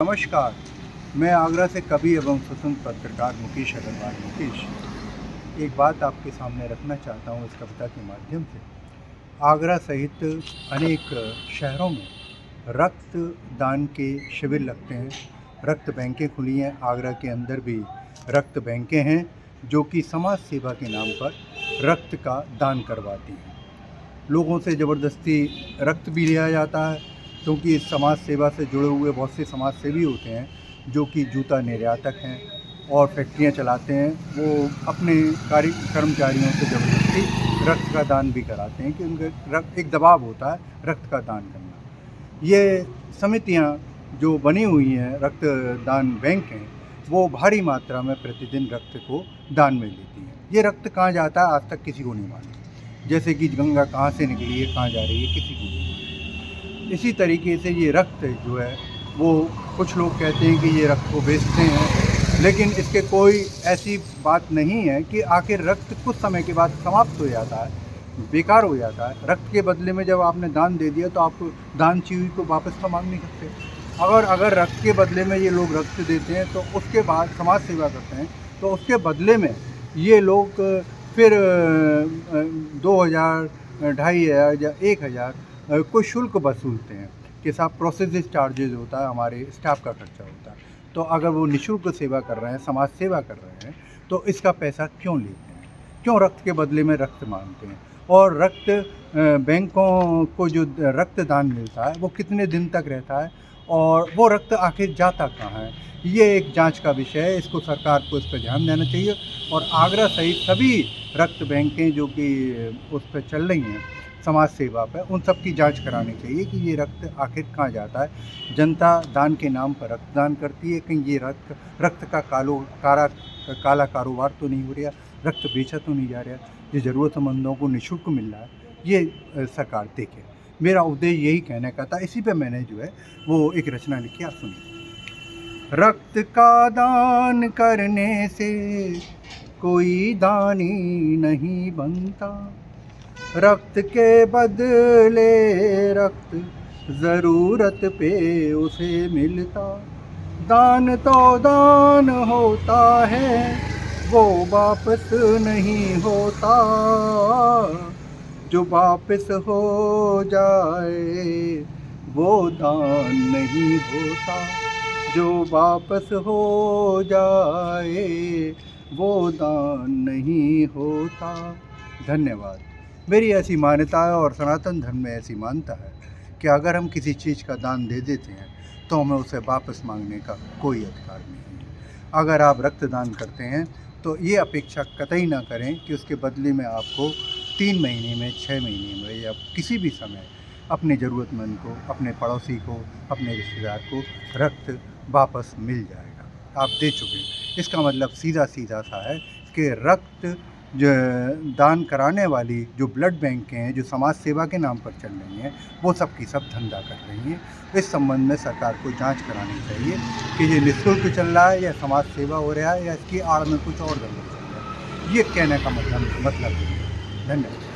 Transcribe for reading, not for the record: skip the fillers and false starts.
नमस्कार, मैं आगरा से कवि एवं स्वतंत्र पत्रकार मुकेश अग्रवाल एक बात आपके सामने रखना चाहता हूँ इस कविता के माध्यम से। आगरा सहित अनेक शहरों में रक्तदान के शिविर लगते हैं, रक्त बैंकें खुली हैं। आगरा के अंदर भी रक्त बैंकें हैं जो कि समाज सेवा के नाम पर रक्त का दान करवाती हैं। लोगों से ज़बरदस्ती रक्त भी लिया जाता है, क्योंकि इस समाज सेवा से जुड़े हुए बहुत से समाज सेवी होते हैं जो कि जूता निर्यातक हैं और फैक्ट्रियां चलाते हैं। वो अपने कर्मचारियों से ज़बरदस्ती रक्त का दान भी कराते हैं कि उनका एक दबाव होता है रक्त का दान करना। ये समितियां जो बनी हुई हैं, रक्तदान बैंक हैं, वो भारी मात्रा में प्रतिदिन रक्त को दान में लेती हैं। ये रक्त कहाँ जाता है आज तक किसी को नहीं मालूम, जैसे कि गंगा कहाँ से निकली है, कहाँ जा रही है, किसी को नहीं। इसी तरीके से ये रक्त जो है वो कुछ लोग कहते हैं कि ये रक्त को बेचते हैं, लेकिन इसके कोई ऐसी बात नहीं है कि आखिर रक्त कुछ समय के बाद समाप्त हो जाता है, बेकार हो जाता है। रक्त के बदले में जब आपने दान दे दिया तो आप दान चीज़ को वापस तो मांग नहीं सकते। अगर रक्त के बदले में ये लोग रक्त देते हैं तो उसके बाद समाज सेवा करते हैं, तो उसके बदले में ये लोग फिर 2000, 2500 या 1000 कोई शुल्क वसूलते हैं कि साहब प्रोसेस चार्जेज होता है, हमारे स्टाफ का खर्चा होता है। तो अगर वो निःशुल्क सेवा कर रहे हैं, समाज सेवा कर रहे हैं, तो इसका पैसा क्यों लेते हैं, क्यों रक्त के बदले में रक्त मांगते हैं? और रक्त बैंकों को जो रक्तदान मिलता है वो कितने दिन तक रहता है और वो रक्त आखिर जाता कहाँ है? ये एक जांच का विषय है। इसको सरकार को इस पर ध्यान देना चाहिए और आगरा सहित सभी रक्त बैंकें जो कि उस पर चल रही हैं समाज सेवा पर, उन सब की जांच करानी चाहिए कि ये रक्त आखिर कहाँ जाता है। जनता दान के नाम पर रक्तदान करती है, कहीं ये रक्त का काला कारोबार तो नहीं हो रहा, रक्त बेचा तो नहीं जा रहा, ये ज़रूरतमंदों को निःशुल्क मिल रहा है, ये सरकार देखे। मेरा उद्देश्य यही कहने का था, इसी पे मैंने जो है वो एक रचना लिखी, आप सुनिए। रक्त का दान करने से कोई दानी नहीं बनता, रक्त के बदले रक्त ज़रूरत पे उसे मिलता। दान तो दान होता है, वो वापस नहीं होता, जो वापस हो जाए वो दान नहीं होता, जो वापस हो जाए वो दान नहीं होता। धन्यवाद। मेरी ऐसी मान्यता है और सनातन धर्म में ऐसी मान्यता है कि अगर हम किसी चीज़ का दान दे देते हैं तो हमें उसे वापस मांगने का कोई अधिकार नहीं है। अगर आप रक्तदान करते हैं तो ये अपेक्षा कतई ना करें कि उसके बदले में आपको 3 महीने में, 6 महीने में या किसी भी समय अपने ज़रूरतमंद को, अपने पड़ोसी को, अपने रिश्तेदार को रक्त वापस मिल जाएगा। आप दे चुके हैं, इसका मतलब सीधा सीधा सा है कि रक्त जो दान कराने वाली जो ब्लड बैंकें हैं, जो समाज सेवा के नाम पर चल रही हैं, वो सब की सब धंधा कर रही हैं। इस संबंध में सरकार को जांच करानी चाहिए कि ये निःशुल्क चल रहा है या समाज सेवा हो रहा है या इसकी आड़ में कुछ और गड़बड़ चल रहा है। ये कहने का मतलब है। धन्यवाद।